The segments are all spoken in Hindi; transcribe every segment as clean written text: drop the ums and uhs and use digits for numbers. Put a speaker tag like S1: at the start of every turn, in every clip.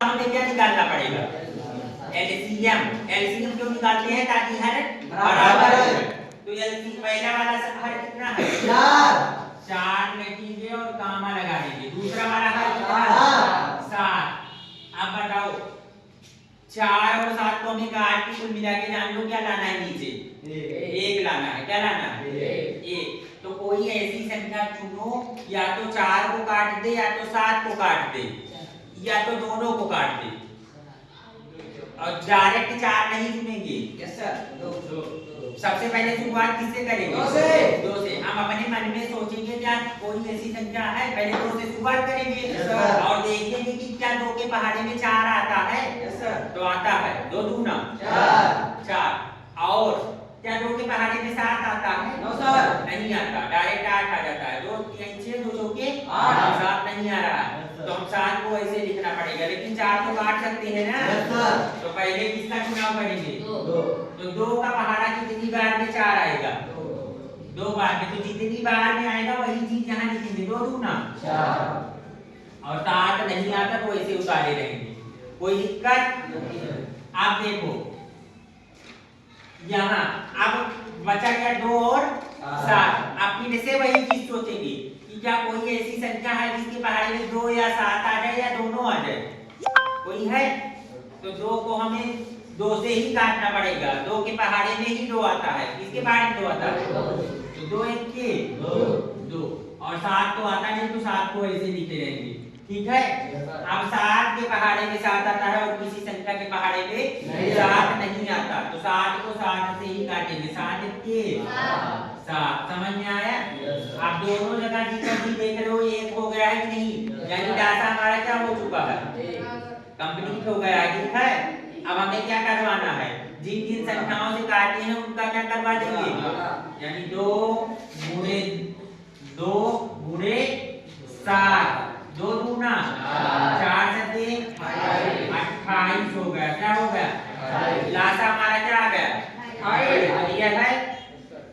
S1: हमें क्या निकालना पड़ेगा? एलसीएम। एलसीएम क्यों निकालते हैं? ताकि हर बराबर हो। तो एलसीएम पहला वाला हर कितना है? 4 लिखेंगे और कामा लगा देंगे। दूसरा वाला हर कितना है? 7। अब बताओ 4 और 7 को हमें काट के कुल मिला के जान लो क्या लाना है नीचे? 1 लाना है। क्या लाना है? 1। तो कोई ऐसी संख्या चुनो या तो 4 को काट दे या तो 7 को काट दे या तो दोनों को काट दे। और डायरेक्ट 4 नहीं चुनेंगे।
S2: Yes sir.
S1: सबसे पहले शुरुआत किससे करेंगे?
S2: 2 से।
S1: 2 से। हम अपने मन में सोचेंगे क्या कोई ऐसी संख्या है, पहले 2 से शुरुआत करेंगे।
S2: Yes sir.
S1: और देखेंगे कि क्या 2 के पहाड़े में 4 आता है?
S2: Yes sir.
S1: तो आता है। 2 दूना 4। और क्या 2 के पहाड़े में 7 आता है?
S2: No sir.
S1: नहीं आता, डायरेक्ट 8 आ जाता है। 2 3 6 2 चौके
S2: 8।
S1: 7 नहीं आ रहा है। तो हम 7 को ऐसे लिखना पड़ेगा, लेकिन 4 तो काट सकते हैं ना।
S2: Yes sir.
S1: तो पहले किसका चुनाव करेंगे?
S2: 2।
S1: तो 2 का पहाड़ा कितनी बार में 4 आएगा? 2 बार में। तो जितनी बार में आएगा वही चीज यहाँ लिखेंगे। 2 दूना
S2: 4।
S1: और 7 नहीं आता तो ऐसे उतारे रहेंगे। कोई दिक्कत? आप देखो यहाँ अब बचा क्या? 2 और 7। आप फिर से वही चीज सोचेंगे कि क्या कोई ऐसी संख्या है जिसके पहाड़े में 2 या 7 आ जाए या दोनों आ जाए? कोई है? तो 2 को हमें 2 से ही काटना पड़ेगा। 2 के पहाड़े में ही 2 आता है। किसके पहाड़े में 2 आता है? तो 2 1 के 2 और 7 तो आता नहीं, तो 7 को ऐसे लिखे रहेंगे। ठीक है। अब 7 के पहाड़े में 7 आता है और किसी संख्या के पहाड़े में 7 नहीं आता, तो 7 को 7 से ही काटेंगे। 7 के 7। समझ में आया? आप दोनों जगह जी देख रहे हो, एक हो गया है कि नहीं? यानी डाटा हमारा क्या हो चुका है? कंप्लीट हो गया है। ठीक है। अब हमें क्या करवाना है? जिन जिन संख्याओं से काटे हैं उनका क्या करवा देंगे? यानी 2 गुणे 2 गुणे 7। 2 दूना 4 सते 28 हो गया। क्या हो गया? लासा हमारा क्या आ गया? 28 है।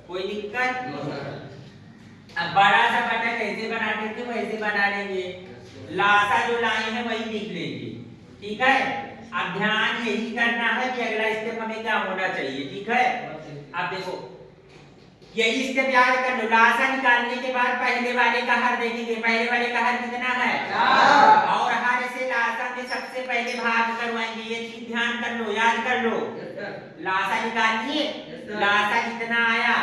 S1: कोई दिक्कत? अब बड़ा सा बटा कैसे बनाते थे वैसे बना लेंगे। लासा जो लाए हैं वही लिख लेंगे। ठीक है। अब ध्यान यही करना है कि अगला स्टेप हमें क्या होना चाहिए। ठीक है। अब देखो यही स्टेप याद कर लो। लासा निकालने के बाद पहले वाले का हर देखेंगे। पहले वाले का हर कितना है? 4। और हर से लासा में सबसे पहले भाग करवाएंगे। ये चीज ध्यान कर लो, याद कर लो। लासा निकाल लिए, लासा कितना आया,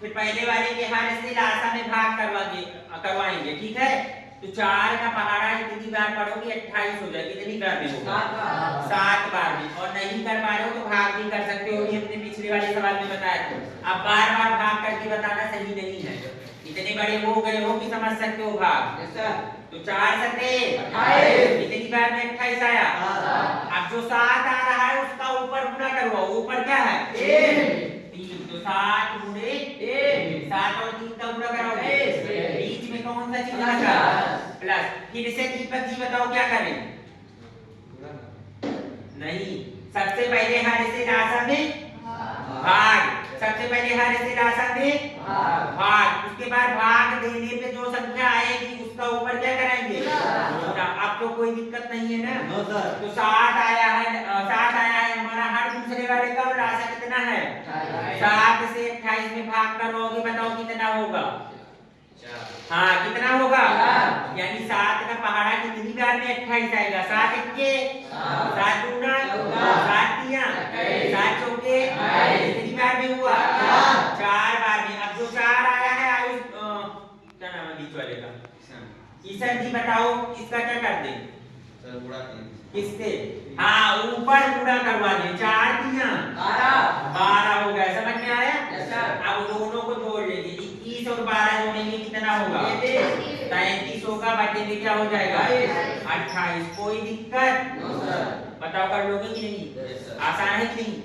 S1: फिर पहले वाले के हर से लासा में भाग करवाएंगे। ठीक है। तो 4 का पहाड़ा कितनी बार पढ़ोगे? 28 हो जाए। कितनी बार में होगा? 7 बार में। और नहीं कर पा रहे हो तो भाग भी कर सकते हो, ये हमने पिछले वाले सवाल में बताया था। अब बार बार भाग करके बताना सही नहीं है। इतने बड़े हो गए हो कि समझ सकते हो भाग। तो 4 सते 28। कितनी बार में 28 आया? अब जो 7 आ रहा है उसका ऊपर गुणा करवाओ। ऊपर क्या है? 3। तो 7 गुणे 7 और 3 का गुणा कराओगे। बीच में कौन सा चिन्ह बचा? प्लस। फिर से दीपक जी बताओ क्या करें? नहीं, सबसे पहले हर से लासा में भाग। सबसे पहले हर से लासा में भाग। उसके बाद भाग देने पे जो संख्या आएगी उसका ऊपर क्या कराएंगे? अब तो कोई दिक्कत नहीं है ना? तो 7 आया है, 7 आया है हमारा हर दूसरे वाले का। और लासा कितना है? 7 से 28 में भाग करोगे, बताओ कितना होगा? हाँ, कितना होगा? यानी 7 का पहाड़ा कितनी बार में 28 आएगा? 7 के 7 दूना 7 तिया 7 चौके कितनी बार में हुआ? 4 बार में। अब जो 4 आया है आयुष क्या नाम है बीच वाले का? ईशन जी बताओ इसका क्या कर दें?
S2: सर गुणा 3
S1: किससे? हाँ, ऊपर गुणा करवा दें। 4 तिया 12 हो गया। समझ में आया? अब दोनों को जोड़ लेंगे। 21 और 12 जोड़ेंगे कितना होगा? 33 होगा। बटे में क्या हो जाएगा? 28। कोई दिक्कत? बताओ कर लोगे कि नहीं? आसान है कि नहीं?